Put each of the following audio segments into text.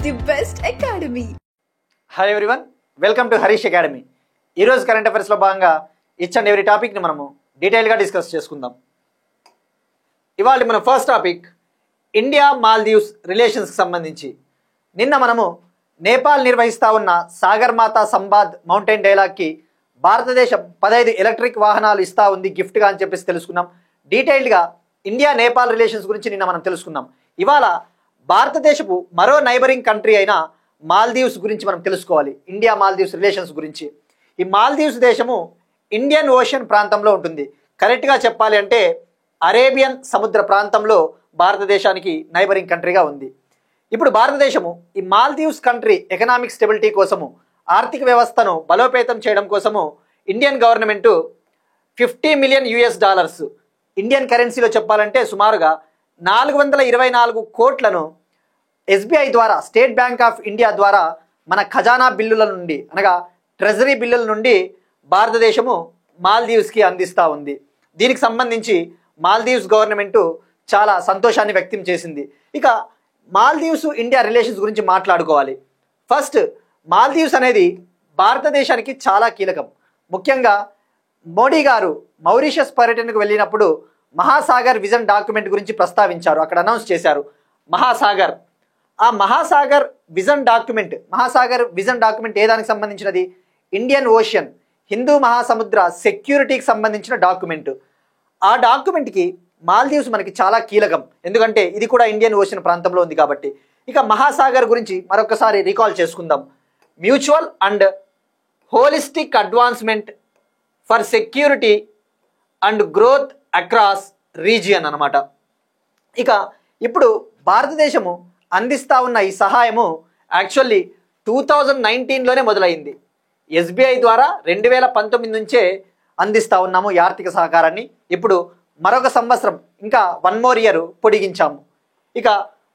the best academy. Hi everyone, welcome to Harish academy. ఈరోజు current అఫైర్స్లో భాగంగా each and every టాపిక్ని మనము డీటెయిల్గా డిస్కస్ చేసుకుందాం. ఇవాళ మన ఫస్ట్ టాపిక్ ఇండియా మాల్దీవ్స్ రిలేషన్స్కి సంబంధించి. నిన్న మనము నేపాల్ నిర్వహిస్తూ ఉన్న సాగర్ మాతా సంవాద్ మౌంటైన్ డైలాగ్కి భారతదేశం 15 ఎలక్ట్రిక్ వాహనాలు ఇస్తూ ఉంది గిఫ్ట్గా అని చెప్పేసి తెలుసుకున్నాం. డీటెయిల్డ్గా ఇండియా నేపాల్ రిలేషన్స్ గురించి నిన్న మనం తెలుసుకున్నాం. ఇవాళ భారతదేశపు మరో నైబరింగ్ కంట్రీ అయిన మాల్దీవ్స్ గురించి మనం తెలుసుకోవాలి. ఇండియా మాల్దీవ్స్ రిలేషన్స్ గురించి. ఈ మాల్దీవ్స్ దేశము ఇండియన్ ఓషన్ ప్రాంతంలో ఉంటుంది. కరెక్ట్గా చెప్పాలి అంటే అరేబియన్ సముద్ర ప్రాంతంలో భారతదేశానికి నైబరింగ్ కంట్రీగా ఉంది. ఇప్పుడు భారతదేశము ఈ మాల్దీవ్స్ కంట్రీ ఎకనామిక్ స్టెబిలిటీ కోసము, ఆర్థిక వ్యవస్థను బలోపేతం చేయడం కోసము ఇండియన్ గవర్నమెంటు $50 మిలియన్ ఇండియన్ కరెన్సీలో చెప్పాలంటే సుమారుగా 424 కోట్లను ఎస్బీఐ ద్వారా, స్టేట్ బ్యాంక్ ఆఫ్ ఇండియా ద్వారా మన ఖజానా బిల్లుల నుండి, అనగా ట్రెజరీ బిల్లుల నుండి భారతదేశము మాల్దీవ్స్కి అందిస్తూ ఉంది. దీనికి సంబంధించి మాల్దీవ్స్ గవర్నమెంటు చాలా సంతోషాన్ని వ్యక్తం చేసింది. ఇక మాల్దీవ్స్ ఇండియా రిలేషన్స్ గురించి మాట్లాడుకోవాలి. ఫస్ట్, మాల్దీవ్స్ అనేది భారతదేశానికి చాలా కీలకం. ముఖ్యంగా మోడీ గారు మౌరిషియస్ పర్యటనకు వెళ్ళినప్పుడు మహాసాగర్ విజన్ డాక్యుమెంట్ గురించి ప్రస్తావించారు. అక్కడ అనౌన్స్ చేశారు మహాసాగర్. ఆ మహాసాగర్ విజన్ డాక్యుమెంట్ ఏ దానికి సంబంధించినది? ఇండియన్ ఓషన్, హిందూ మహాసముద్ర సెక్యూరిటీకి సంబంధించిన డాక్యుమెంట్. ఆ డాక్యుమెంట్కి మాల్దీవ్స్ మనకి చాలా కీలకం, ఎందుకంటే ఇది కూడా ఇండియన్ ఓషన్ ప్రాంతంలో ఉంది కాబట్టి. ఇక మహాసాగర్ గురించి మరొకసారి రీకాల్ చేసుకుందాం. Mutual and holistic advancement for security and growth across region అన్నమాట. ఇక ఇప్పుడు భారతదేశము అందిస్తూ ఉన్న ఈ సహాయము యాక్చువల్లీ 2019లోనే మొదలైంది. ఎస్బీఐ ద్వారా 2019 నుంచే అందిస్తూ ఉన్నాము ఈ ఆర్థిక సహకారాన్ని. ఇప్పుడు మరొక సంవత్సరం, ఇంకా 1 more year పొడిగించాము. ఇక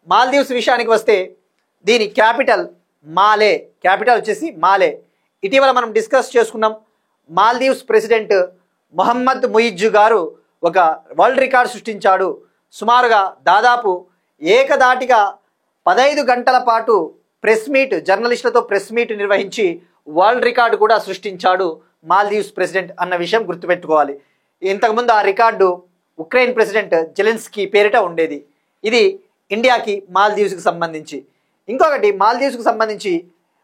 మాల్దీవ్స్ విషయానికి వస్తే దీని క్యాపిటల్ మాలే, క్యాపిటల్ వచ్చేసి మాలే. ఇటీవల మనం డిస్కస్ చేసుకున్నాం. మాల్దీవ్స్ ప్రెసిడెంట్ మొహమ్మద్ ముయిజ్జు గారు ఒక వరల్డ్ రికార్డ్ సృష్టించాడు. సుమారుగా దాదాపు ఏకదాటిగా 15 గంటల పాటు జర్నలిస్టులతో ప్రెస్ మీట్ నిర్వహించి వరల్డ్ రికార్డు కూడా సృష్టించాడు మాల్దీవ్స్ ప్రెసిడెంట్ అన్న విషయం గుర్తుపెట్టుకోవాలి. ఇంతకుముందు ఆ రికార్డు ఉక్రెయిన్ ప్రెసిడెంట్ జెలెన్స్కీ పేరిట ఉండేది. ఇది ఇండియాకి మాల్దీవ్స్కి సంబంధించి. ఇంకొకటి, మాల్దీవ్స్కి సంబంధించి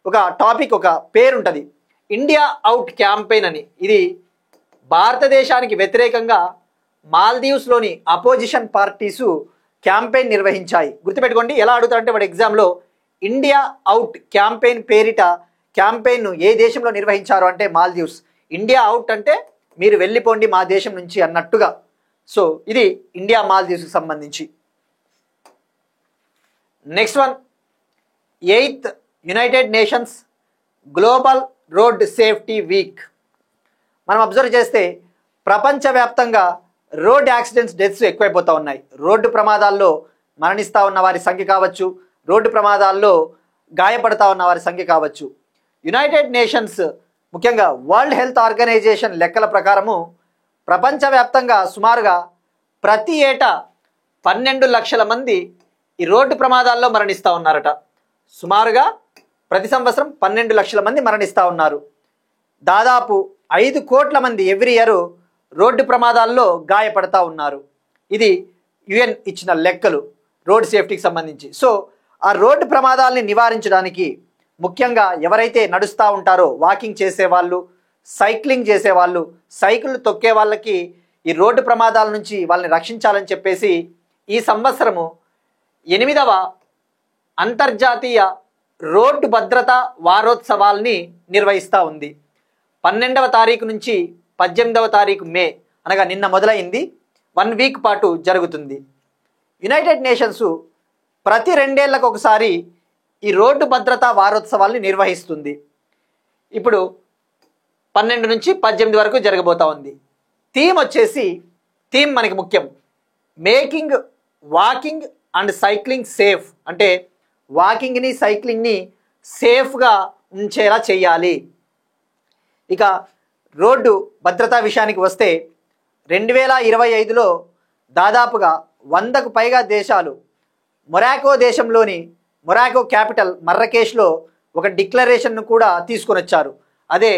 ఒక టాపిక్, ఒక పేరు ఉంటుంది, ఇండియా అవుట్ క్యాంపెయిన్ అని. ఇది భారతదేశానికి వ్యతిరేకంగా మాల్దీవ్స్లోని అపోజిషన్ పార్టీసు క్యాంపెయిన్ నిర్వహించాయి. గుర్తుపెట్టుకోండి. ఎలా అడుగుతారంటే వాడు ఎగ్జామ్లో ఇండియా అవుట్ క్యాంపెయిన్ పేరిట క్యాంపెయిన్ను ఏ దేశంలో నిర్వహించారు అంటే మాల్దీవ్స్. ఇండియా అవుట్ అంటే మీరు వెళ్ళిపోండి మా దేశం నుంచి అన్నట్టుగా. సో ఇది ఇండియా మాల్దీవ్స్కి సంబంధించి. Next one, 8th United Nations global road safety week. మనం అబ్జర్వ్ చేస్తే ప్రపంచవ్యాప్తంగా రోడ్ యాక్సిడెంట్స్, డెత్స్ ఎక్కువైపోతూ ఉన్నాయి. రోడ్డు ప్రమాదాల్లో మరణిస్తూ ఉన్న వారి సంఖ్య కావచ్చు, రోడ్డు ప్రమాదాల్లో గాయపడతా ఉన్న వారి సంఖ్య కావచ్చు. యునైటెడ్ నేషన్స్, ముఖ్యంగా వరల్డ్ హెల్త్ ఆర్గనైజేషన్ లెక్కల ప్రకారము ప్రపంచవ్యాప్తంగా సుమారుగా ప్రతి ఏటా 12 లక్షల మంది ఈ రోడ్డు ప్రమాదాల్లో మరణిస్తూ ఉన్నారట. సుమారుగా ప్రతి సంవత్సరం 12 లక్షల మంది మరణిస్తూ ఉన్నారు. దాదాపు 5 కోట్ల మంది ఎవ్రీ ఇయర్ రోడ్డు ప్రమాదాల్లో గాయపడతా ఉన్నారు. ఇది యుఎన్ ఇచ్చిన లెక్కలు రోడ్ సేఫ్టీకి సంబంధించి. సో ఆ రోడ్డు ప్రమాదాలని నివారించడానికి ముఖ్యంగా ఎవరైతే నడుస్తూ ఉంటారో, వాకింగ్ చేసేవాళ్ళు, సైక్లింగ్ చేసేవాళ్ళు, సైకిల్ తొక్కే వాళ్ళకి ఈ రోడ్డు ప్రమాదాల నుంచి వాళ్ళని రక్షించాలని చెప్పేసి ఈ సంవత్సరము 8వ అంతర్జాతీయ రోడ్డు భద్రతా వారోత్సవాల్ని నిర్వహిస్తూ ఉంది. 12వ తారీఖు నుంచి 18వ తారీఖు మే, అనగా నిన్న మొదలైంది. 1 వీక్ పాటు జరుగుతుంది. యునైటెడ్ నేషన్స్ ప్రతి 2 ఏళ్లకు ఒకసారి ఈ రోడ్డు భద్రతా వారోత్సవాల్ని నిర్వహిస్తుంది. ఇప్పుడు 12 నుంచి 18 వరకు జరగబోతా ఉంది. థీమ్ మనకి ముఖ్యం, making walking and cycling safe. అంటే వాకింగ్ని, సైక్లింగ్ని సేఫ్గా ఉంచేలా చేయాలి. ఇక రోడ్డు భద్రతా విషయానికి వస్తే 2025లో దాదాపుగా 100కు పైగా దేశాలు మొరాకో దేశంలోని మొరాకో క్యాపిటల్ మర్రకేష్లో ఒక డిక్లరేషన్ను కూడా తీసుకొని వచ్చారు. అదే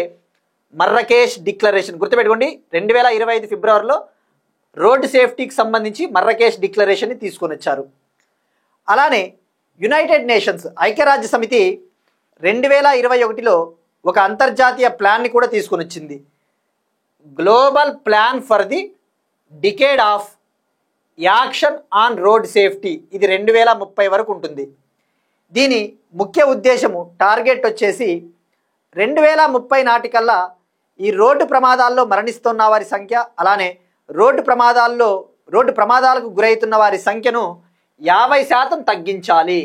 మర్రకేష్ డిక్లరేషన్. గుర్తుపెట్టుకోండి, 2025 ఫిబ్రవరిలో రోడ్ సేఫ్టీకి సంబంధించి మర్రకేష్ డిక్లరేషన్ని తీసుకొని వచ్చారు. అలానే యునైటెడ్ నేషన్స్ ఐక్యరాజ్య సమితి 2021లో ఒక అంతర్జాతీయ ప్లాన్ని కూడా తీసుకొని వచ్చింది. Global plan for the decade of action on road safety. ఇది 2030 వరకు ఉంటుంది. దీని ముఖ్య ఉద్దేశము టార్గెట్ వచ్చేసి 2030 నాటికల్లా ఈ రోడ్డు ప్రమాదాల్లో మరణిస్తున్న వారి సంఖ్య, అలానే రోడ్డు ప్రమాదాలకు గురవుతున్న వారి సంఖ్యను 50% తగ్గించాలి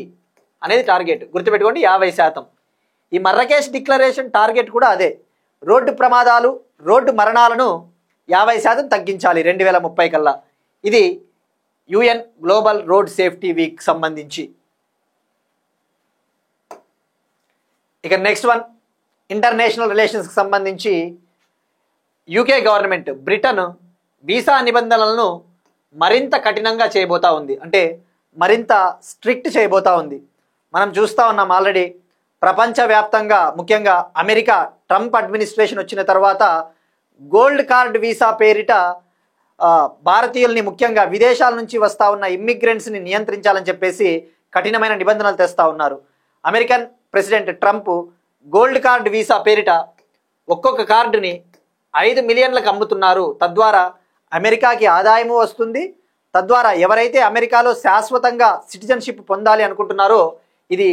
అనేది టార్గెట్. గుర్తుపెట్టుకోండి, 50%. ఈ మర్రకేష్ డిక్లరేషన్ టార్గెట్ కూడా అదే. రోడ్డు మరణాలను 50% తగ్గించాలి 2030 కల్లా. ఇది UN global road safety week సంబంధించి. ఇక నెక్స్ట్ వన్, ఇంటర్నేషనల్ రిలేషన్స్కి సంబంధించి యూకే గవర్నమెంట్ బ్రిటన్ వీసా నిబంధనలను మరింత కఠినంగా చేయబోతా ఉంది, అంటే మరింత స్ట్రిక్ట్ చేయబోతా ఉంది. మనం చూస్తూ ఉన్నాం ఆల్రెడీ ప్రపంచవ్యాప్తంగా, ముఖ్యంగా అమెరికా ట్రంప్ అడ్మినిస్ట్రేషన్ వచ్చిన తర్వాత గోల్డ్ కార్డ్ వీసా పేరిట భారతీయుల్ని, ముఖ్యంగా విదేశాల నుంచి వస్తూ ఉన్న ఇమ్మిగ్రెంట్స్ని నియంత్రించాలని చెప్పేసి కఠినమైన నిబంధనలు తెస్తూ ఉన్నారు. American president Trump gold card visa పేరిట ఒక్కొక్క కార్డుని 5 మిలియన్లకు అమ్ముతున్నారు. తద్వారా అమెరికాకి ఆదాయము వస్తుంది. తద్వారా ఎవరైతే అమెరికాలో శాశ్వతంగా సిటిజన్షిప్ పొందాలి అనుకుంటున్నారో ఇది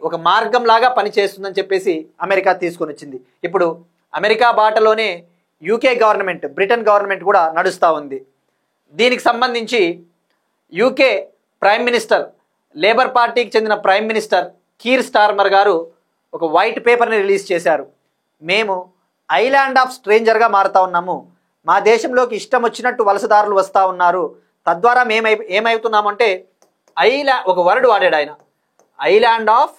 ఒక మార్గం లాగా పనిచేస్తుందని చెప్పేసి అమెరికా తీసుకొని వచ్చింది. ఇప్పుడు అమెరికా బాటలోనే యూకే గవర్నమెంట్, బ్రిటన్ గవర్నమెంట్ కూడా నడుస్తూ ఉంది. దీనికి సంబంధించి యూకే ప్రైమ్ మినిస్టర్, లేబర్ పార్టీకి చెందిన ప్రైమ్ మినిస్టర్ కీర్ స్టార్మర్ గారు ఒక వైట్ పేపర్ని రిలీజ్ చేశారు. మేము ఐలాండ్ ఆఫ్ స్ట్రేంజర్గా మారుతా ఉన్నాము, మా దేశంలోకి ఇష్టం వచ్చినట్టు వలసదారులు వస్తూ ఉన్నారు. తద్వారా మేము ఏమవుతున్నామంటే ఒక వర్డ్ వాడాడు ఆయన, ఐలాండ్ ఆఫ్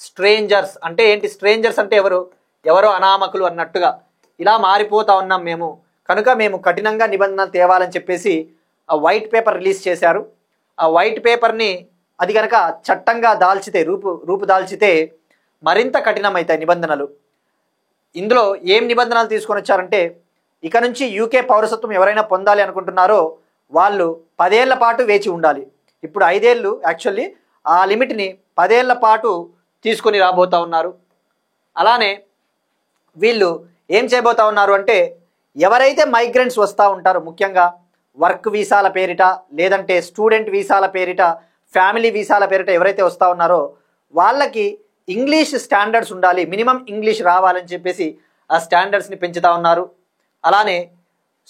స్ట్రేంజర్స్. అంటే ఏంటి? స్ట్రేంజర్స్ అంటే ఎవరో అనామకులు అన్నట్టుగా ఇలా మారిపోతా ఉన్నాం మేము, కనుక మేము కఠినంగా నిబంధనలు తేవాలని చెప్పేసి ఆ వైట్ పేపర్ రిలీజ్ చేశారు. ఆ వైట్ పేపర్ని అది కనుక చట్టంగా దాల్చితే, రూపుదాల్చితే మరింత కఠినమవుతాయి నిబంధనలు. ఇందులో ఏం నిబంధనలు తీసుకొని వచ్చారంటే, ఇక నుంచి యూకే పౌరసత్వం ఎవరైనా పొందాలి అనుకుంటున్నారో వాళ్ళు 10 ఏళ్ల పాటు వేచి ఉండాలి. ఇప్పుడు 5 ఏళ్ళు, యాక్చువల్లీ ఆ లిమిట్ని 10 ఏళ్ల పాటు తీసుకొని రాబోతా ఉన్నారు. అలానే వీళ్ళు ఏం చేయబోతా ఉన్నారు అంటే, ఎవరైతే మైగ్రెంట్స్ వస్తూ ఉంటారో, ముఖ్యంగా వర్క్ వీసాల పేరిట, లేదంటే స్టూడెంట్ వీసాల పేరిట, ఫ్యామిలీ వీసాల పేరిట ఎవరైతే వస్తూ ఉన్నారో వాళ్ళకి ఇంగ్లీష్ స్టాండర్డ్స్ ఉండాలి, మినిమం ఇంగ్లీష్ రావాలని చెప్పేసి ఆ స్టాండర్డ్స్ని పెంచుతూ ఉన్నారు. అలానే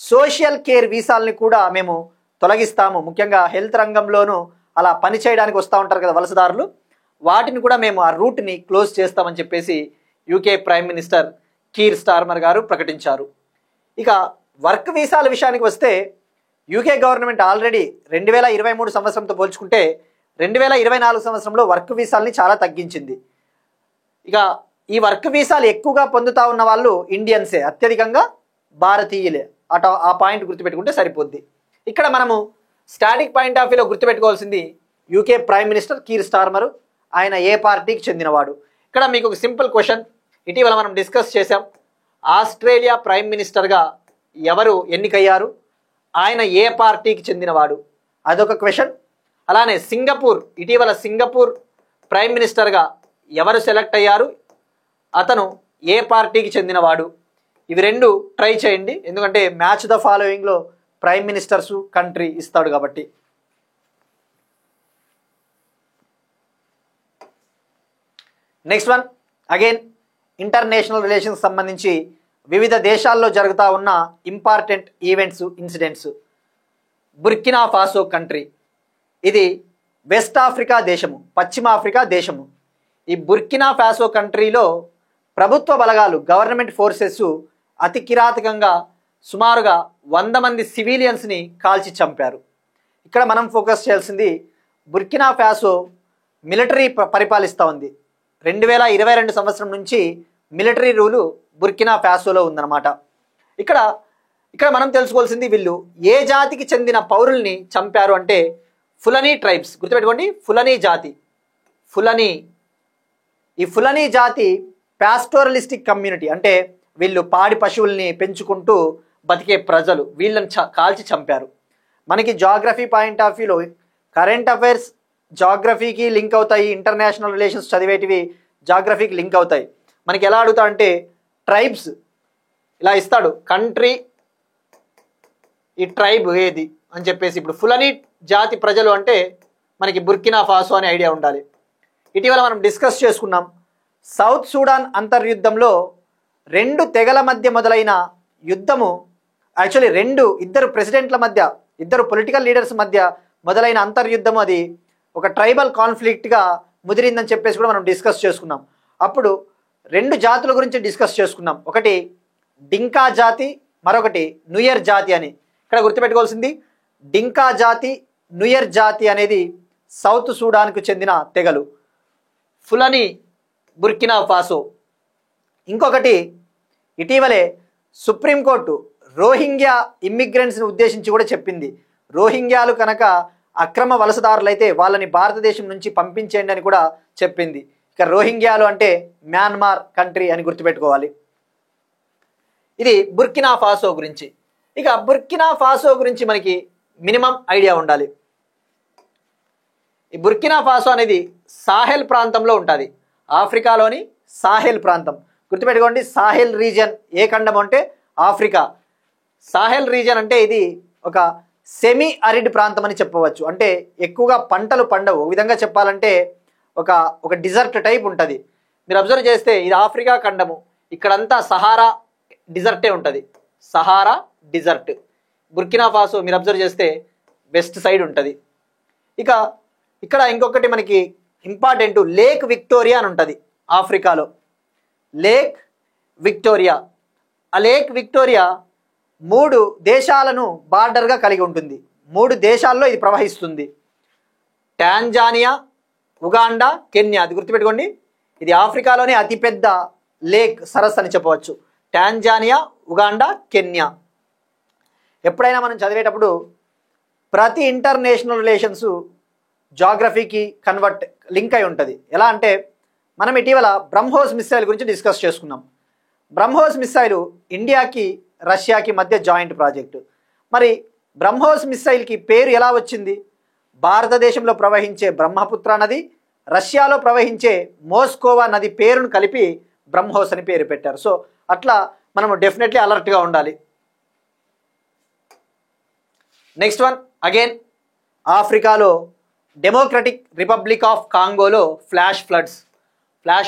సోషల్ కేర్ వీసాలని కూడా మేము తొలగిస్తాము, ముఖ్యంగా హెల్త్ రంగంలోనూ అలా పని చేయడానికి వస్తూ ఉంటారు కదా వలసదారులు, వాటిని కూడా మేము ఆ రూట్ని క్లోజ్ చేస్తామని చెప్పేసి UK prime minister Keir Starmer గారు ప్రకటించారు. ఇక వర్క్ వీసాల విషయానికి వస్తే యూకే గవర్నమెంట్ ఆల్రెడీ 2023 సంవత్సరంతో పోల్చుకుంటే 2024 సంవత్సరంలో వర్క్ వీసాలని చాలా తగ్గించింది. ఇక ఈ వర్క్ వీసాలు ఎక్కువగా పొందుతా ఉన్న వాళ్ళు ఇండియన్సే, అత్యధికంగా భారతీయులే. ఆ పాయింట్ గుర్తుపెట్టుకుంటే సరిపోద్ది. ఇక్కడ మనము స్టాటిక్ పాయింట్ ఆఫ్ వ్యూలో గుర్తుపెట్టుకోవాల్సింది UK prime minister Keir Starmer, ఆయన ఏ పార్టీకి చెందినవాడు. ఇక్కడ మీకు ఒక సింపుల్ క్వశ్చన్ ఇటీవల మనం డిస్కస్ చేశాం. ఆస్ట్రేలియా ప్రైమ్ మినిస్టర్గా ఎవరు ఎన్నికయ్యారు, ఆయన ఏ పార్టీకి చెందినవాడు, అదొక క్వశ్చన్. అలానే ఇటీవల సింగపూర్ ప్రైమ్ మినిస్టర్గా ఎవరు సెలెక్ట్ అయ్యారు, అతను ఏ పార్టీకి చెందినవాడు. ఇవి 2 ట్రై చేయండి, ఎందుకంటే మ్యాచ్ ద ఫాలోయింగ్లో ప్రైమ్ మినిస్టర్స్ కంట్రీ ఇస్తాడు కాబట్టి. Next one, again international relations సంబంధించి వివిధ దేశాల్లో జరుగుతూ ఉన్న important events, incidents. Burkina Faso country, ఇది వెస్ట్ ఆఫ్రికా దేశము, పశ్చిమ ఆఫ్రికా దేశము. ఈ బుర్కినా ఫాసో కంట్రీలో ప్రభుత్వ బలగాలు, గవర్నమెంట్ ఫోర్సెస్ అతి కిరాతకంగా సుమారుగా 100 మంది సివిలియన్స్ని కాల్చి చంపారు. ఇక్కడ మనం ఫోకస్ చేయాల్సింది బుర్కినా ఫాసో మిలిటరీ పరిపాలిస్తూ ఉంది. 2022 సంవత్సరం నుంచి మిలిటరీ రూలు బుర్కినా ఫాసోలో ఉందన్నమాట. ఇక్కడ మనం తెలుసుకోవాల్సింది వీళ్ళు ఏ జాతికి చెందిన పౌరుల్ని చంపారు అంటే ఫులనీ ట్రైబ్స్, గుర్తుపెట్టుకోండి, ఫులనీ జాతి. ఈ ఫులనీ జాతి పాస్టోరలిస్టిక్ కమ్యూనిటీ, అంటే వీళ్ళు పాడి పశువుల్ని పెంచుకుంటూ బతికే ప్రజలు, వీళ్ళని కాల్చి చంపారు. మనకి జాగ్రఫీ పాయింట్ ఆఫ్ వ్యూలో కరెంట్ అఫైర్స్ జాగ్రఫీకి లింక్ అవుతాయి, ఇంటర్నేషనల్ రిలేషన్స్ చదివేటివి జాగ్రఫీకి లింక్ అవుతాయి. మనకి ఎలా అడుగుతా అంటే ట్రైబ్స్ ఇలా ఇస్తాడు, కంట్రీ, ఈ ట్రైబ్ ఏది అని చెప్పేసి. ఇప్పుడు ఫులనీ జాతి ప్రజలు అంటే మనకి బుర్కినా ఫాసో అనే ఐడియా ఉండాలి. ఇటీవల మనం డిస్కస్ చేసుకున్నాం, సౌత్ సూడాన్ అంతర్యుద్ధంలో 2 తెగల మధ్య మొదలైన యుద్ధము, యాక్చువల్లీ ఇద్దరు ప్రెసిడెంట్ల మధ్య, ఇద్దరు పొలిటికల్ లీడర్స్ మధ్య మొదలైన అంతర్యుద్ధము అది ఒక ట్రైబల్ కాన్ఫ్లిక్ట్గా ముదిరిందని చెప్పేసి కూడా మనం డిస్కస్ చేసుకున్నాం. అప్పుడు 2 జాతుల గురించి డిస్కస్ చేసుకున్నాం, ఒకటి డింకా జాతి, మరొకటి నుయర్ జాతి అని. ఇక్కడ గుర్తుపెట్టుకోవాల్సింది, డింకా జాతి, నుయర్ జాతి అనేది సౌత్ సూడాన్కు చెందిన తెగలు, ఫులనీ బుర్కినా ఫాసో. ఇంకొకటి ఇటీవలే సుప్రీంకోర్టు రోహింగ్యా ఇమ్మిగ్రెంట్స్ని ఉద్దేశించి కూడా చెప్పింది, రోహింగ్యాలు కనుక అక్రమ వలసదారులైతే వాళ్ళని భారతదేశం నుంచి పంపించేయండి అని కూడా చెప్పింది. ఇక రోహింగ్యాలు అంటే మ్యాన్మార్ కంట్రీ అని గుర్తుపెట్టుకోవాలి. ఇది బుర్కినా ఫాసో గురించి. ఇక బుర్కినా ఫాసో గురించి మనకి మినిమం ఐడియా ఉండాలి. ఈ బుర్కినా ఫాసో అనేది సాహెల్ ప్రాంతంలో ఉంటుంది, ఆఫ్రికాలోని సాహెల్ ప్రాంతం. గుర్తుపెట్టుకోండి, సాహెల్ రీజియన్ ఏ ఖండం అంటే ఆఫ్రికా. సాహెల్ రీజియన్ అంటే ఇది ఒక సెమీ అరిడ్ ప్రాంతం అని చెప్పవచ్చు, అంటే ఎక్కువగా పంటలు పండవు. ఒక విధంగా చెప్పాలంటే ఒక డిజర్ట్ టైప్ ఉంటుంది. మీరు అబ్జర్వ్ చేస్తే ఇది ఆఫ్రికా ఖండము, ఇక్కడంతా సహారా డిజర్టే ఉంటుంది, సహారా డిజర్ట్. బుర్కినా ఫాసో మీరు అబ్జర్వ్ చేస్తే వెస్ట్ సైడ్ ఉంటుంది. ఇక ఇక్కడ ఇంకొకటి మనకి ఇంపార్టెంట్, లేక్ విక్టోరియా అని ఉంటుంది ఆఫ్రికాలో, లేక్ విక్టోరియా. ఆ లేక్ విక్టోరియా 3 దేశాలను బార్డర్గా కలిగి ఉంటుంది. 3 దేశాల్లో ఇది ప్రవహిస్తుంది, టాంజానియా, ఉగాండా, కెన్యా. అది గుర్తుపెట్టుకోండి, ఇది ఆఫ్రికాలోనే అతిపెద్ద లేక్ సరస్సు అని చెప్పవచ్చు, టాంజానియా, ఉగాండా, కెన్యా. ఎప్పుడైనా మనం చదివేటప్పుడు ప్రతి ఇంటర్నేషనల్ రిలేషన్స్ జాగ్రఫీకి లింక్ అయి ఉంటుంది. ఎలా అంటే మనం ఇటీవల బ్రహ్మోస్ మిస్సైల్ గురించి డిస్కస్ చేసుకున్నాం. బ్రహ్మోస్ మిస్సైల్ ఇండియాకి రష్యాకి మధ్య జాయింట్ ప్రాజెక్టు. మరి బ్రహ్మోస్ మిస్సైల్కి పేరు ఎలా వచ్చింది? భారతదేశంలో ప్రవహించే బ్రహ్మపుత్ర నది, రష్యాలో ప్రవహించే మోస్కోవా నది పేరును కలిపి బ్రహ్మోస్ అని పేరు పెట్టారు. సో అట్లా మనము డెఫినెట్లీ అలర్ట్గా ఉండాలి. నెక్స్ట్ వన్, అగైన్ ఆఫ్రికాలో డెమోక్రటిక్ రిపబ్లిక్ ఆఫ్ కాంగోలో ఫ్లాష్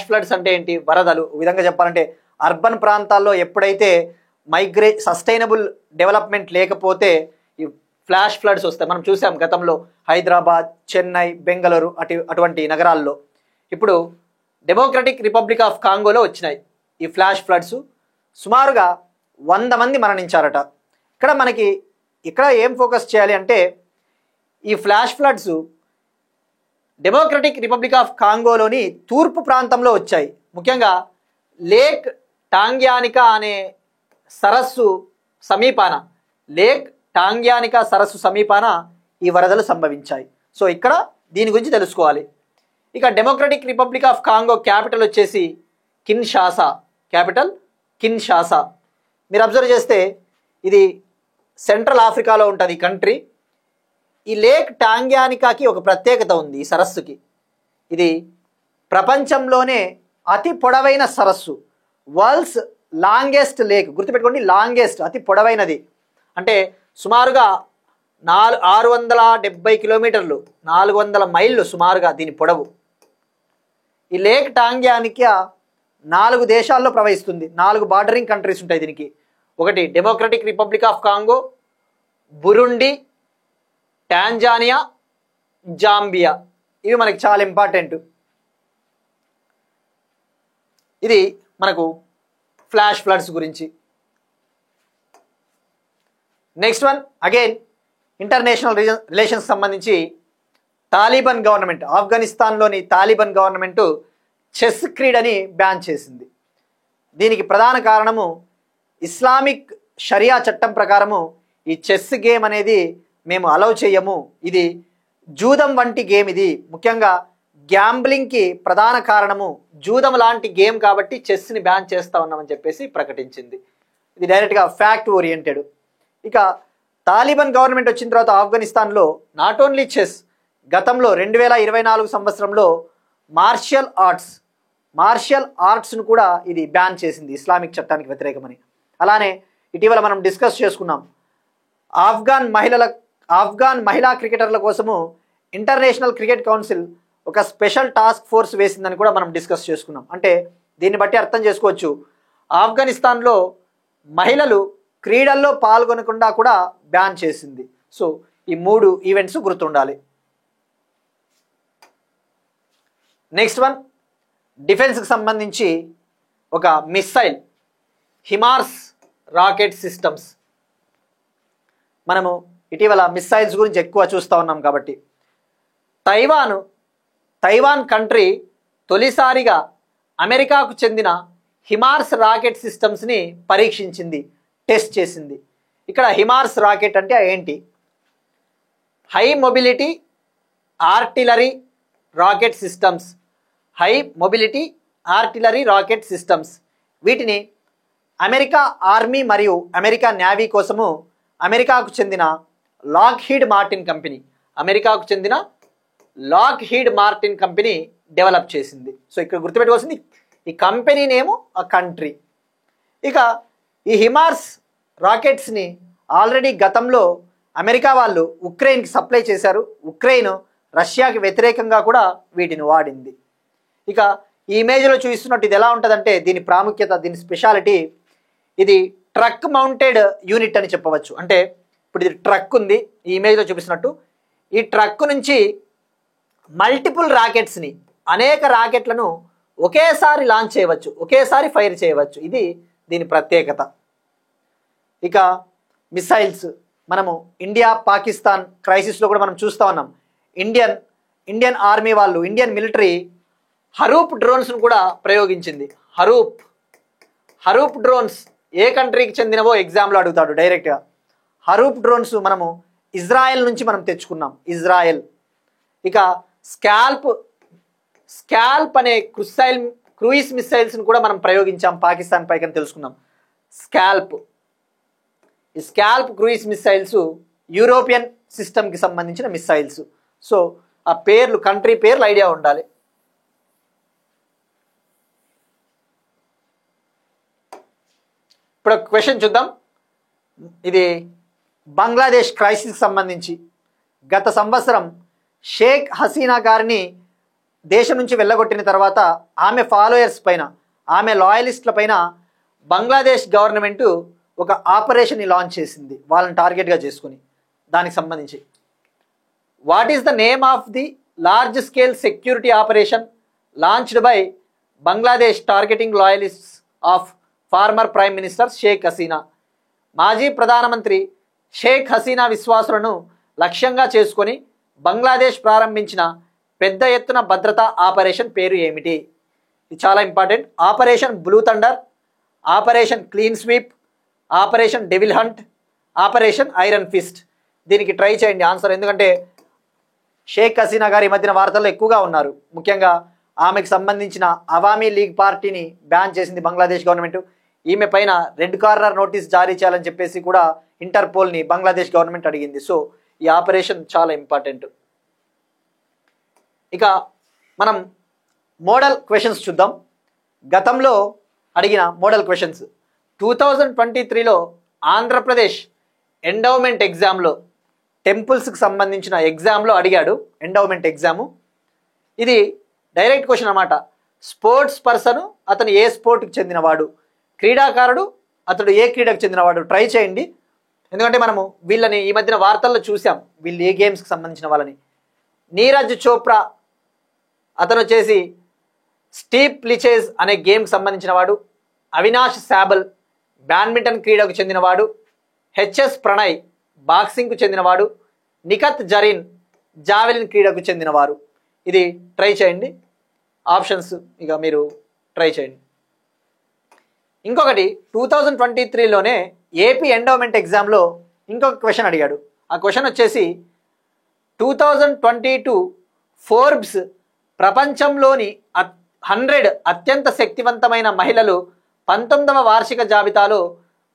ఫ్లడ్స్ అంటే ఏంటి? వరదలు. ఈ విధంగా చెప్పాలంటే అర్బన్ ప్రాంతాల్లో ఎప్పుడైతే సస్టైనబుల్ డెవలప్మెంట్ లేకపోతే ఈ ఫ్లాష్ ఫ్లడ్స్ వస్తాయి. మనం చూసాం గతంలో హైదరాబాద్, చెన్నై, బెంగళూరు అటువంటి నగరాల్లో. ఇప్పుడు డెమోక్రటిక్ రిపబ్లిక్ ఆఫ్ కాంగోలో వచ్చినాయి ఈ ఫ్లాష్ ఫ్లడ్స్. సుమారుగా 100 మంది మరణించారట. ఇక్కడ ఏం ఫోకస్ చేయాలి అంటే ఈ flash floods Democratic Republic of కాంగోలోని తూర్పు ప్రాంతంలో వచ్చాయి. ముఖ్యంగా లేక్ టాంగ్యానికా అనే సరస్సు సమీపాన, ఈ వరదలు సంభవించాయి. సో ఇక్కడ దీని గురించి తెలుసుకోవాలి. ఇక democratic Republic of Congo capital వచ్చేసి కిన్షాసా. మీరు అబ్జర్వ్ చేస్తే ఇది సెంట్రల్ ఆఫ్రికాలో ఉంటుంది కంట్రీ. ఈ లేక్ టాంగ్యానికాకి ఒక ప్రత్యేకత ఉంది. ఈ సరస్సుకి, ఇది ప్రపంచంలోనే అతి పొడవైన సరస్సు, వరల్డ్స్ లాంగెస్ట్ లేక్. గుర్తుపెట్టుకోండి, లాంగెస్ట్, అతి పొడవైనది. అంటే సుమారుగా 670 కిలోమీటర్లు, 400 మైళ్ళు సుమారుగా దీని పొడవు. ఈ లేక్ టాంగ్యానికా 4 దేశాల్లో ప్రవహిస్తుంది. 4 బార్డరింగ్ కంట్రీస్ ఉంటాయి దీనికి. ఒకటి Democratic Republic of Congo, Burundi, Tanzania, Zambia. ఇవి మనకి చాలా ఇంపార్టెంట్. ఇది మనకు ఫ్లాష్ ఫ్లడ్స్ గురించి. Next one, again international relations సంబంధించి తాలిబాన్ గవర్నమెంట్, ఆఫ్ఘనిస్తాన్లోని తాలిబాన్ గవర్నమెంట్ చెస్ క్రీడని బ్యాన్ చేసింది. దీనికి ప్రధాన కారణము ఇస్లామిక్ షరియా చట్టం ప్రకారము ఈ చెస్ గేమ్ అనేది మేము అలౌ చేయము, ఇది జూదం వంటి గేమ్ ఇది. ముఖ్యంగా గ్యాంబ్లింగ్కి ప్రధాన కారణము జూదం లాంటి గేమ్ కాబట్టి చెస్ని బ్యాన్ చేస్తా ఉన్నామని చెప్పేసి ప్రకటించింది. ఇది డైరెక్ట్గా ఫ్యాక్ట్ ఓరియంటెడ్. ఇక తాలిబాన్ గవర్నమెంట్ వచ్చిన తర్వాత ఆఫ్ఘనిస్తాన్లో నాట్ ఓన్లీ చెస్, గతంలో 2024 సంవత్సరంలో మార్షల్ ఆర్ట్స్ను కూడా ఇది బ్యాన్ చేసింది, ఇస్లామిక్ చట్టానికి వ్యతిరేకమని. అలానే ఇటీవల మనం డిస్కస్ చేసుకున్నాం, ఆఫ్ఘాన్ మహిళా క్రికెటర్ల కోసము ఇంటర్నేషనల్ క్రికెట్ కౌన్సిల్ ఒక స్పెషల్ టాస్క్ ఫోర్స్ వేసిందని కూడా మనం డిస్కస్ చేసుకున్నాం. అంటే దీన్ని బట్టి అర్థం చేసుకోవచ్చు, ఆఫ్ఘనిస్తాన్లో మహిళలు క్రీడల్లో పాల్గొనకుండా కూడా బ్యాన్ చేసింది. సో ఈ 3 ఈవెంట్స్ గుర్తుండాలి. నెక్స్ట్ వన్, డిఫెన్స్కి సంబంధించి ఒక మిస్సైల్, హిమార్స్ రాకెట్ సిస్టమ్స్. మనము ఇటీవల మిస్సైల్స్ గురించి ఎక్కువ చూస్తూ ఉన్నాం కాబట్టి తైవాన్ కంట్రీ తొలిసారిగా అమెరికాకు చెందిన హిమార్స్ రాకెట్ సిస్టమ్స్ని పరీక్షించింది, టెస్ట్ చేసింది. ఇక్కడ హిమార్స్ రాకెట్ అంటే ఏంటి? High mobility artillery rocket systems, high mobility artillery rocket systems. వీటిని అమెరికా ఆర్మీ మరియు అమెరికా నేవీ కోసము అమెరికాకు చెందిన లాక్హీడ్ మార్టిన్ కంపెనీ డెవలప్ చేసింది. సో ఇక్కడ గుర్తుపెట్టుకోవాల్సింది ఈ కంపెనీ నేము, ఆ కంట్రీ. ఇక ఈ హిమార్స్ రాకెట్స్ని ఆల్రెడీ గతంలో అమెరికా వాళ్ళు ఉక్రెయిన్కి సప్లై చేశారు. ఉక్రెయిన్ రష్యాకి వ్యతిరేకంగా కూడా వీటిని వాడింది. ఇక ఈ ఇమేజ్లో చూపిస్తున్నట్టు ఇది ఎలా ఉంటుందంటే, దీని ప్రాముఖ్యత, దీని స్పెషాలిటీ, ఇది ట్రక్ మౌంటెడ్ యూనిట్ అని చెప్పవచ్చు. అంటే ఇప్పుడు ఇది ట్రక్ ఉంది, ఈ ఇమేజ్లో చూపిస్తున్నట్టు. ఈ ట్రక్ నుంచి మల్టిపుల్ రాకెట్స్ని, అనేక రాకెట్లను ఒకేసారి లాంచ్ చేయవచ్చు, ఒకేసారి ఫైర్ చేయవచ్చు. ఇది దీని ప్రత్యేకత. ఇక మిసైల్స్, మనము ఇండియా పాకిస్తాన్ క్రైసిస్లో కూడా మనం చూస్తూ ఉన్నాం. ఇండియన్ ఆర్మీ వాళ్ళు, ఇండియన్ మిలిటరీ హరూప్ డ్రోన్స్ను కూడా ప్రయోగించింది. హరూప్ డ్రోన్స్ ఏ కంట్రీకి చెందినవో ఎగ్జామ్లో అడుగుతాడు డైరెక్ట్గా. హరూప్ డ్రోన్స్ మనము ఇజ్రాయెల్ నుంచి మనం తెచ్చుకున్నాం, ఇజ్రాయెల్. ఇక స్కాల్ప్ అనే క్రూయిజ్ మిసైల్స్ని కూడా మనం ప్రయోగించాం పాకిస్తాన్ పైకి అని తెలుసుకున్నాం. ఈ స్కాల్ప్ క్రూయిజ్ మిసైల్స్ యూరోపియన్ సిస్టమ్కి సంబంధించిన మిసైల్స్. సో ఆ పేర్లు, కంట్రీ పేర్లు ఐడియా ఉండాలి. ఇప్పుడు ఒక క్వశ్చన్ చూద్దాం. ఇది బంగ్లాదేశ్ క్రైసిస్కి సంబంధించి. గత సంవత్సరం షేక్ హసీనా గారిని దేశం నుంచి వెళ్ళగొట్టిన తర్వాత ఆమె ఫాలోయర్స్ పైన, ఆమె లాయలిస్టుల పైన బంగ్లాదేశ్ గవర్నమెంట్ ఒక ఆపరేషన్ని లాంచ్ చేసింది, వాళ్ళని టార్గెట్గా చేసుకుని. దానికి సంబంధించి what is the name of the large scale security operation launched by Bangladesh targeting loyalists of former prime minister Sheikh Hasina. మాజీ ప్రధానమంత్రి షేక్ హసీనా విశ్వాసులను లక్ష్యంగా చేసుకొని బంగ్లాదేశ్ ప్రారంభించిన పెద్ద ఎత్తున భద్రతా ఆపరేషన్ పేరు ఏమిటి? ఇది చాలా important. Operation blue thunder, operation clean sweep, operation devil hunt, operation iron fist. దీనికి ట్రై చేయండి ఆన్సర్. ఎందుకంటే షేక్ హసీనా గారు ఈ మధ్యన వార్తల్లో ఎక్కువగా ఉన్నారు. ముఖ్యంగా ఆమెకు సంబంధించిన అవామీ లీగ్ పార్టీని బ్యాన్ చేసింది బంగ్లాదేశ్ గవర్నమెంట్. ఈమె పైన రెడ్ కార్నర్ నోటీస్ జారీ చేయాలని చెప్పేసి కూడా ఇంటర్పోల్ని బంగ్లాదేశ్ గవర్నమెంట్ అడిగింది. సో ఈ ఆపరేషన్ చాలా ఇంపార్టెంట్. ఇక మనం మోడల్ క్వశ్చన్స్ చూద్దాం. గతంలో అడిగిన మోడల్ క్వశ్చన్స్ 2023లో ఆంధ్రప్రదేశ్ ఎండోమెంట్ ఎగ్జామ్లో, టెంపుల్స్కి సంబంధించిన ఎగ్జామ్లో అడిగాడు. ఎండోమెంట్ ఎగ్జాము ఇది డైరెక్ట్ క్వశ్చన్ అన్నమాట. స్పోర్ట్స్ పర్సన్, అతను ఏ స్పోర్ట్కి చెందినవాడు, క్రీడాకారుడు, అతడు ఏ క్రీడకు చెందినవాడు. ట్రై చేయండి. ఎందుకంటే మనము వీళ్ళని ఈ మధ్యన వార్తల్లో చూసాం, వీళ్ళు ఏ గేమ్స్కి సంబంధించిన వాళ్ళని. నీరజ్ చోప్రా, అతను వచ్చేసి స్టీప్ లిచేజ్ అనే గేమ్కి సంబంధించిన వాడు. అవినాష్ శాబల్ బ్యాడ్మింటన్ క్రీడకు చెందినవాడు. హెచ్ఎస్ ప్రణయ్ బాక్సింగ్కు చెందినవాడు. నిఖత్ జరీన్ జావెలిన్ క్రీడకు చెందినవారు. ఇది ట్రై చేయండి. ఆప్షన్స్ ఇక మీరు ట్రై చేయండి. ఇంకొకటి 2023లోనే ఏపీ ఎండోమెంట్ ఎగ్జామ్లో ఇంకొక క్వశ్చన్ అడిగాడు. ఆ క్వశ్చన్ వచ్చేసి 2022 ఫోర్బ్స్ ప్రపంచంలోని 100 అత్యంత శక్తివంతమైన మహిళలు 19వ వార్షిక జాబితాలో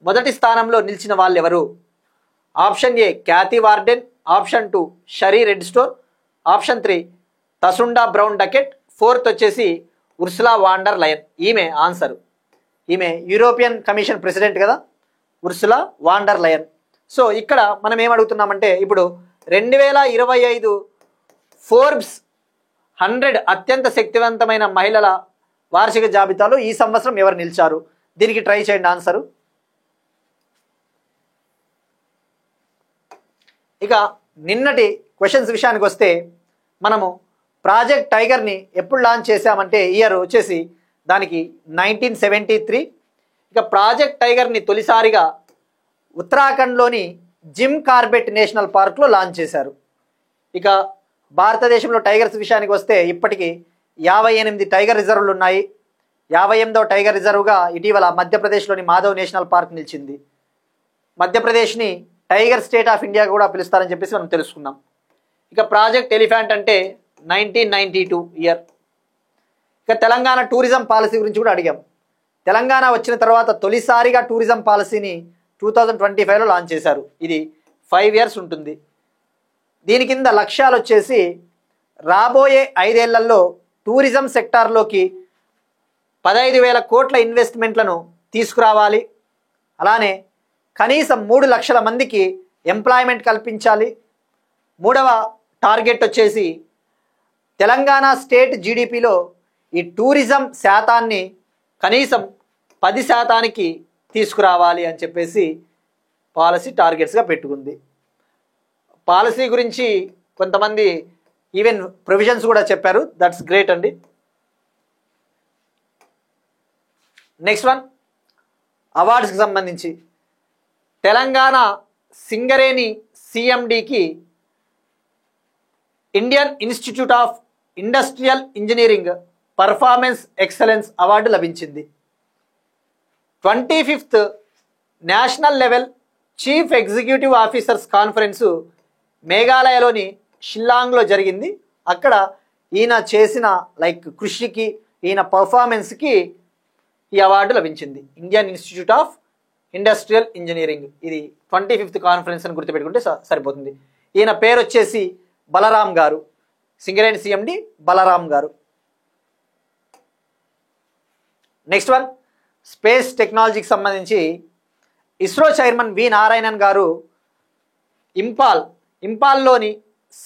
మొదటి స్థానంలో నిలిచిన వాళ్ళెవరు? Option A Kathy Warden, option 2 Shari Redstone, option 3 Thasunda Brown Duckett, fourth వచ్చేసి ఉర్సులా వాండర్ లయన్. ఈమె ఆన్సర్. ఈమె యూరోపియన్ కమిషన్ ప్రెసిడెంట్ కదా, ఉర్సులా వాండర్ లయన్. సో ఇక్కడ మనం ఏమడుగుతున్నామంటే ఇప్పుడు 2025 ఫోర్బ్స్ 100 అత్యంత శక్తివంతమైన మహిళల వార్షిక జాబితాలో ఈ సంవత్సరం ఎవరు నిలిచారు? దీనికి ట్రై చేయండి ఆన్సరు. ఇక నిన్నటి క్వశ్చన్స్ విషయానికి వస్తే మనము ప్రాజెక్ట్ టైగర్ని ఎప్పుడు లాంచ్ చేశామంటే ఇయర్ వచ్చేసి దానికి 1973. ఇక ప్రాజెక్ట్ టైగర్ని తొలిసారిగా ఉత్తరాఖండ్లోని జిమ్ కార్బెట్ నేషనల్ పార్క్లో లాంచ్ చేశారు. ఇక భారతదేశంలో టైగర్స్ విషయానికి వస్తే ఇప్పటికీ 58 టైగర్ రిజర్వులు ఉన్నాయి. 58వ టైగర్ రిజర్వ్గా ఇటీవల మధ్యప్రదేశ్లోని మాధవ్ నేషనల్ పార్క్ నిలిచింది. మధ్యప్రదేశ్ని టైగర్ స్టేట్ ఆఫ్ ఇండియా కూడా పిలుస్తారని చెప్పేసి మనం తెలుసుకున్నాం. ఇక ప్రాజెక్ట్ ఎలిఫెంట్ అంటే 1992 ఇయర్. ఇక తెలంగాణ టూరిజం పాలసీ గురించి కూడా అడిగాం. తెలంగాణ వచ్చిన తర్వాత తొలిసారిగా టూరిజం పాలసీని 2025లో లాంచ్ చేశారు. ఇది 5 years ఉంటుంది. దీని కింద లక్ష్యాలు వచ్చేసి రాబోయే 5 ఏళ్లలో టూరిజం సెక్టార్లోకి 15,000 కోట్ల ఇన్వెస్ట్మెంట్లను తీసుకురావాలి. అలానే కనీసం 3 లక్షల మందికి ఎంప్లాయ్మెంట్ కల్పించాలి. మూడవ టార్గెట్ వచ్చేసి తెలంగాణ స్టేట్ జీడిపిలో ఈ టూరిజం శాతాన్ని కనీసం 10% తీసుకురావాలి అని చెప్పేసి పాలసీ టార్గెట్స్గా పెట్టుకుంది. పాలసీ గురించి కొంతమంది ఈవెన్ ప్రొవిజన్స్ కూడా చెప్పారు. దట్స్ గ్రేట్ అండి. నెక్స్ట్ వన్ అవార్డ్స్కి సంబంధించి తెలంగాణ సింగరేణి సిఎండికి Indian Institute of Industrial engineering performance excellence award లభించింది. 25th national level chief executive officers conference మేఘాలయలోని షిల్లాంగ్లో జరిగింది. అక్కడ ఈయన చేసిన కృషికి, ఈయన పర్ఫార్మెన్స్కి ఈ అవార్డు లభించింది. Indian Institute of Industrial engineering, ఇది 25th కాన్ఫరెన్స్ అని గుర్తుపెట్టుకుంటే సరిపోతుంది. ఈయన పేరు వచ్చేసి బలరాం గారు, సింగరేణి సిఎండి బలరాం గారు. నెక్స్ట్ వన్ స్పేస్ టెక్నాలజీకి సంబంధించి ఇస్రో చైర్మన్ వి నారాయణన్ గారు ఇంపాల్లోని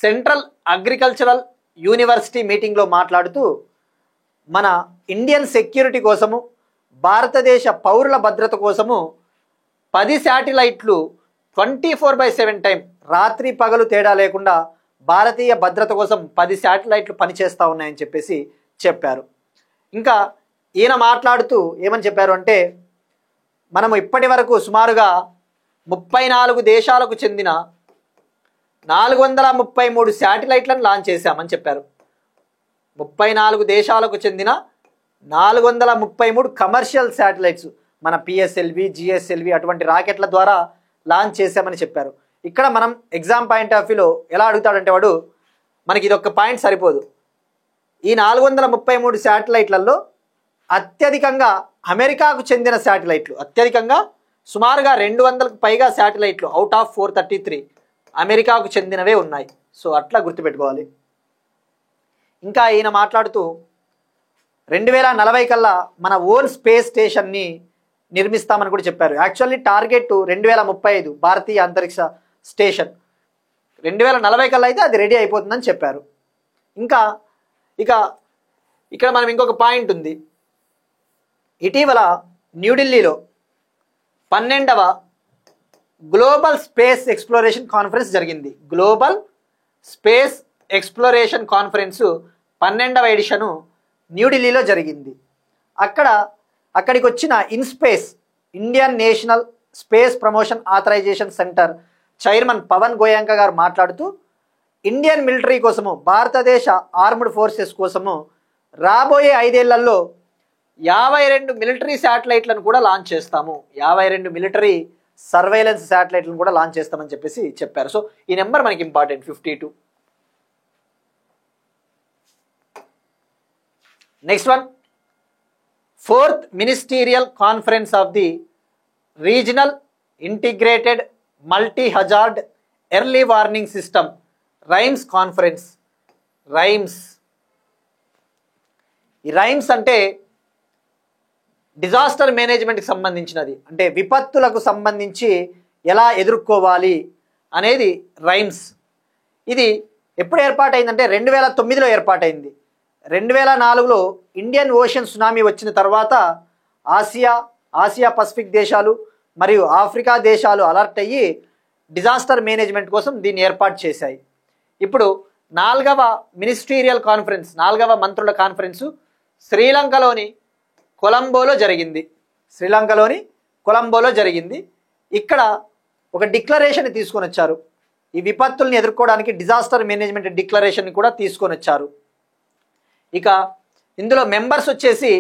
సెంట్రల్ అగ్రికల్చరల్ యూనివర్సిటీ మీటింగ్లో మాట్లాడుతూ మన ఇండియన్ సెక్యూరిటీ కోసము, భారతదేశ పౌరుల భద్రత కోసము 10 శాటిలైట్లు 24/7 టైం, రాత్రి పగలు తేడా లేకుండా భారతీయ భద్రత కోసం 10 శాటిలైట్లు పనిచేస్తూ ఉన్నాయని చెప్పేసి చెప్పారు. ఇంకా ఈయన మాట్లాడుతూ ఏమని చెప్పారు అంటే మనము ఇప్పటి వరకు సుమారుగా 34 దేశాలకు చెందిన 433 శాటిలైట్లను లాంచ్ చేశామని చెప్పారు. 34 దేశాలకు చెందిన 433 కమర్షియల్ శాటిలైట్స్ మన పిఎస్ఎల్వి, జిఎస్ఎల్వి అటువంటి రాకెట్ల ద్వారా లాంచ్ చేశామని చెప్పారు. ఇక్కడ మనం ఎగ్జామ్ పాయింట్ ఆఫ్ వ్యూలో ఎలా అడుగుతాడంటే వాడు, మనకి ఇది ఒక్క పాయింట్ సరిపోదు. ఈ 433 శాటిలైట్లలో అత్యధికంగా అమెరికాకు చెందిన శాటిలైట్లు, అత్యధికంగా సుమారుగా 200కు పైగా శాటిలైట్లు అవుట్ ఆఫ్ 433 అమెరికాకు చెందినవే ఉన్నాయి. సో అట్లా గుర్తుపెట్టుకోవాలి. ఇంకా ఈయన మాట్లాడుతూ 2040 కల్లా మన ఓన్ స్పేస్ స్టేషన్ని నిర్మిస్తామని కూడా చెప్పారు. యాక్చువల్లీ టార్గెట్ 2035 భారతీయ అంతరిక్ష స్టేషన్, 2040 కల్లా అయితే అది రెడీ అయిపోతుందని చెప్పారు. ఇంకా ఇక్కడ మనం ఇంకొక పాయింట్ ఉంది. ఇటీవల న్యూఢిల్లీలో 12వ గ్లోబల్ స్పేస్ ఎక్స్ప్లోరేషన్ కాన్ఫరెన్స్ జరిగింది. గ్లోబల్ స్పేస్ ఎక్స్ప్లోరేషన్ కాన్ఫరెన్స్ 12వ ఎడిషను న్యూఢిల్లీలో జరిగింది. అక్కడికి వచ్చిన INSPACe Indian National Space Promotion Authorisation centre chairman Pawan Goenka గారు మాట్లాడుతూ ఇండియన్ మిలిటరీ కోసము, భారతదేశ ఆర్మ్డ్ ఫోర్సెస్ కోసము రాబోయే 5 ఏళ్లలో 52 మిలిటరీ శాటిలైట్లను కూడా లాంచ్ చేస్తాము, 52 మిలిటరీ సర్వైలెన్స్ శాటిలైట్లను కూడా లాంచ్ చేస్తామని చెప్పేసి చెప్పారు. సో ఈ నెంబర్ మనకి important, 52. Next one, 4th ministerial conference of the regional integrated multi hazard early warning system rhymes conference. Rhymes, ఈ రైమ్స్ అంటే డిజాస్టర్ మేనేజ్మెంట్కి సంబంధించినది, అంటే విపత్తులకు సంబంధించి ఎలా ఎదుర్కోవాలి అనేది రైమ్స్. ఇది ఎప్పుడు ఏర్పాటైందంటే 2009లో ఏర్పాటైంది. 2004లో ఇండియన్ ఓషన్ సునామీ వచ్చిన తర్వాత ఆసియా పసిఫిక్ దేశాలు మరియు ఆఫ్రికా దేశాలు అలర్ట్ అయ్యి డిజాస్టర్ మేనేజ్మెంట్ కోసం దీన్ని ఏర్పాటు చేశాయి. ఇప్పుడు 4వ మినిస్టీరియల్ కాన్ఫరెన్స్, 4వ మంత్రుల కాన్ఫరెన్సు శ్రీలంకలోని కొలంబోలో జరిగింది. ఇక్కడ ఒక డిక్లరేషన్ తీసుకొని వచ్చారు. ఈ విపత్తుల్ని ఎదుర్కోవడానికి డిజాస్టర్ మేనేజ్మెంట్ డిక్లరేషన్ కూడా తీసుకొని వచ్చారు. ఇక ఇందులో మెంబర్స్ వచ్చేసి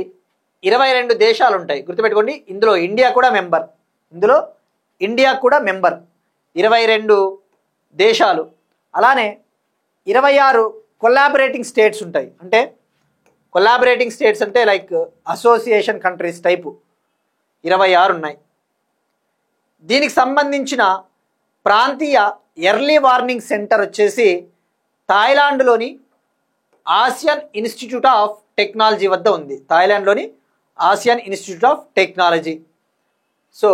22 దేశాలు ఉంటాయి, గుర్తుపెట్టుకోండి. ఇందులో ఇండియా కూడా మెంబర్. 22 దేశాలు, అలానే 26 కొలాబరేటింగ్ స్టేట్స్ ఉంటాయి. అంటే కొలాబరేటింగ్ స్టేట్స్ అంటే లైక్ అసోసియేషన్ కంట్రీస్ టైపు 26 ఉన్నాయి. దీనికి సంబంధించిన ప్రాంతీయ ఎర్లీ వార్నింగ్ సెంటర్ వచ్చేసి థాయిలాండ్లోని ఆసియన్ ఇన్స్టిట్యూట్ ఆఫ్ టెక్నాలజీ వద్ద ఉంది. సో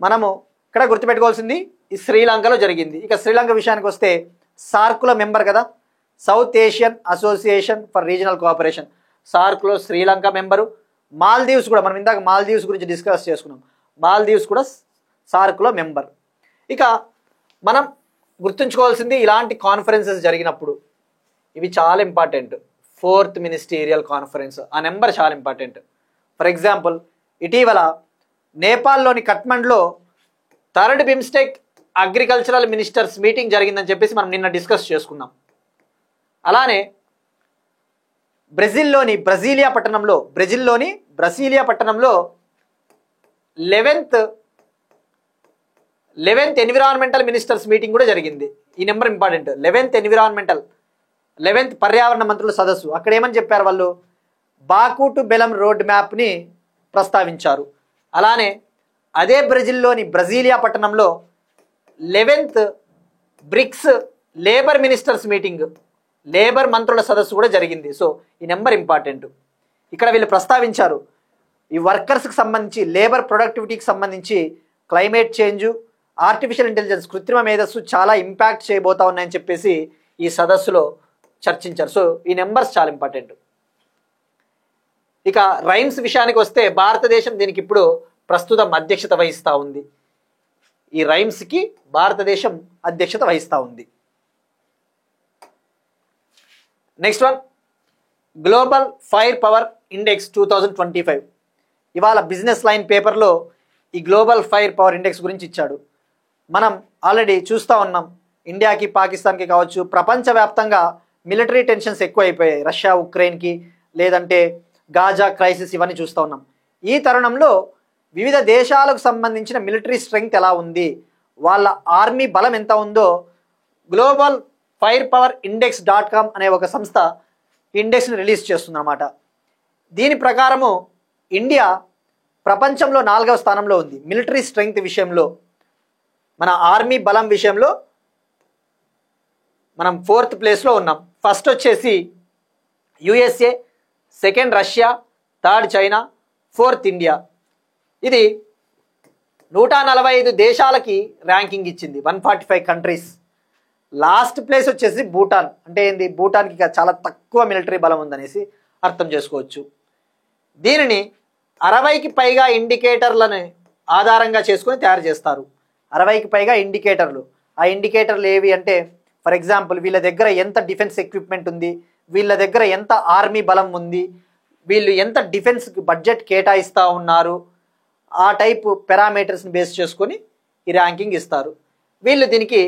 మనము ఇక్కడ గుర్తుపెట్టుకోవాల్సింది ఈ శ్రీలంకలో జరిగింది. ఇక శ్రీలంక విషయానికి వస్తే సార్క్లో మెంబర్ కదా, South Asian Association for Regional Cooperation, సార్క్లో శ్రీలంక మెంబరు. మాల్దీవ్స్ కూడా, మనం ఇందాక మాల్దీవ్స్ గురించి డిస్కస్ చేసుకున్నాం, మాల్దీవ్స్ కూడా సార్క్లో మెంబర్. ఇక మనం గుర్తుంచుకోవాల్సింది ఇలాంటి కాన్ఫరెన్సెస్ జరిగినప్పుడు ఇవి చాలా ఇంపార్టెంట్. 4th మినిస్టీరియల్ కాన్ఫరెన్స్, ఆ నెంబర్ చాలా ఇంపార్టెంట్. ఫర్ ఎగ్జాంపుల్, ఇటీవల నేపాల్లోని కఠ్మండ్లో 3rd BIMSTEC agricultural ministers meeting జరిగిందని చెప్పేసి మనం నిన్న డిస్కస్ చేసుకున్నాం. అలానే బ్రెజిల్లోని బ్రసీలియా పట్టణంలో 11th ఎన్విరాన్మెంటల్ మినిస్టర్స్ మీటింగ్ కూడా జరిగింది. ఈ నెంబర్ ఇంపార్టెంట్. 11th పర్యావరణ మంత్రుల సదస్సు. అక్కడ ఏమని చెప్పారు వాళ్ళు? బాకు టు బెలం రోడ్ మ్యాప్ని ప్రస్తావించారు. అలానే అదే బ్రెజిలియా పట్టణంలో 11th BRICS labour ministers meeting, labour మంత్రుల సదస్సు కూడా జరిగింది. సో ఈ నెంబర్ ఇంపార్టెంట్. ఇక్కడ వీళ్ళు ప్రస్తావించారు ఈ వర్కర్స్కి సంబంధించి, లేబర్ ప్రొడక్టివిటీకి సంబంధించి క్లైమేట్ చేంజ్, ఆర్టిఫిషియల్ ఇంటెలిజెన్స్, కృత్రిమ మేధస్సు చాలా ఇంపాక్ట్ చేయబోతా ఉన్నాయని చెప్పేసి ఈ సదస్సులో చర్చించారు. సో ఈ నెంబర్స్ చాలా ఇంపార్టెంట్. ఇక రైమ్స్ విషయానికి వస్తే భారతదేశం దీనికి ఇప్పుడు ప్రస్తుతం అధ్యక్షత వహిస్తూ ఉంది. ఈ రైమ్స్కి భారతదేశం అధ్యక్షత వహిస్తూ ఉంది. Next one, global fire power index 2025. ఇవాళ బిజినెస్ లైన్ పేపర్లో ఈ గ్లోబల్ ఫైర్ పవర్ ఇండెక్స్ గురించి ఇచ్చాడు. మనం ఆల్రెడీ చూస్తూ ఉన్నాం, ఇండియాకి పాకిస్తాన్కి కావచ్చు, ప్రపంచవ్యాప్తంగా మిలిటరీ టెన్షన్స్ ఎక్కువ అయిపోయాయి. రష్యా ఉక్రెయిన్కి, లేదంటే గాజా క్రైసిస్, ఇవన్నీ చూస్తూ ఉన్నాం. ఈ తరుణంలో వివిధ దేశాలకు సంబంధించిన మిలిటరీ స్ట్రెంగ్త్ ఎలా ఉంది, వాళ్ళ ఆర్మీ బలం ఎంత ఉందో గ్లోబల్ ఫైర్ పవర్ ఇండెక్స్.com అనే ఒక సంస్థ ఇండెక్స్ని రిలీజ్ చేస్తుందన్నమాట. దీని ప్రకారము ఇండియా ప్రపంచంలో 4వ స్థానంలో ఉంది మిలిటరీ స్ట్రెంగ్త్ విషయంలో. మన ఆర్మీ బలం విషయంలో మనం 4th ప్లేస్లో ఉన్నాం. ఫస్ట్ వచ్చేసి USA, second Russia, third China, 4th India. ఇది 145 దేశాలకి ర్యాంకింగ్ ఇచ్చింది, 145 కంట్రీస్. లాస్ట్ ప్లేస్ వచ్చేసి భూటాన్. అంటే ఏంది, భూటాన్కి చాలా తక్కువ మిలిటరీ బలం ఉందనేసి అర్థం చేసుకోవచ్చు. దీనిని 60కి పైగా ఇండికేటర్లను ఆధారంగా చేసుకొని తయారు చేస్తారు. 60కి పైగా ఇండికేటర్లు. ఆ ఇండికేటర్లు ఏవి అంటే, ఫర్ ఎగ్జాంపుల్ వీళ్ళ దగ్గర ఎంత డిఫెన్స్ ఎక్విప్మెంట్ ఉంది, వీళ్ళ దగ్గర ఎంత ఆర్మీ బలం ఉంది, వీళ్ళు ఎంత డిఫెన్స్కి బడ్జెట్ కేటాయిస్తూ ఉన్నారు, ఆ టైపు పారామీటర్స్ని బేస్ చేసుకొని ఈ ర్యాంకింగ్ ఇస్తారు. వీళ్ళు దీనికి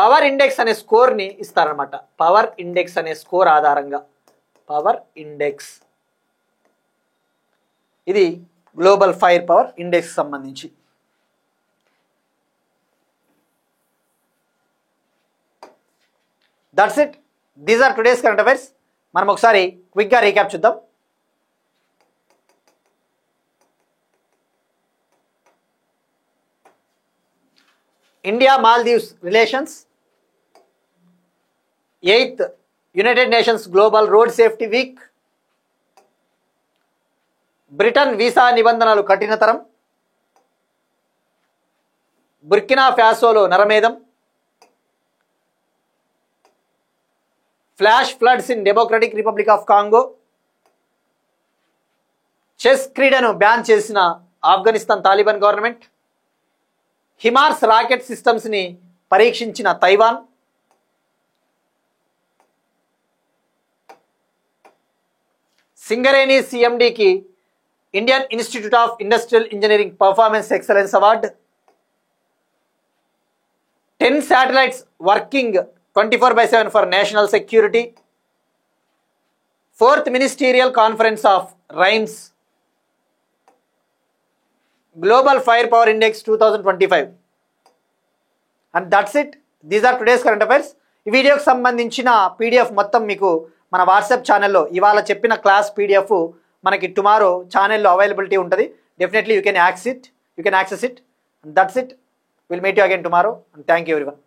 పవర్ ఇండెక్స్ అనే స్కోర్ని ఇస్తారనమాట. పవర్ ఇండెక్స్ అనే స్కోర్ ఆధారంగా, పవర్ ఇండెక్స్, ఇది గ్లోబల్ ఫైర్ పవర్ ఇండెక్స్ సంబంధించి. That's it, these are today's current affairs. మనం ఒకసారి క్విక్గా రీక్యాప్ చూద్దాం. India Maldives relations. 8th United Nations global road safety week. Britain visa నిబంధనలు కఠినతరం. బుర్కినా ఫ్యాసోలో నరమేధం. Flash floods in Democratic Republic of Congo. Chess క్రీడను బ్యాన్ చేసిన Afghanistan Taliban government. HIMARS rocket సిస్టమ్స్ని పరీక్షించిన తైవాన్. సింగరేణి సిఎండికి Indian Institute of Industrial engineering performance excellence award. 10 satellites working 24/7 for national security. 4th ministerial conference of RIMES. Global fire power index 2025. And that's it. These are today's current affairs. ఈ వీడియోకి సంబంధించిన PDF మొత్తం మీకు మన WhatsApp ఛానల్లో ఇవాళ చెప్పిన class PDF మనకి టుమారో ఛానల్లో అవైలబిలిటీ ఉంటుంది. Definitely you can access it. And that's it. Will meet you again tomorrow. And thank you everyone.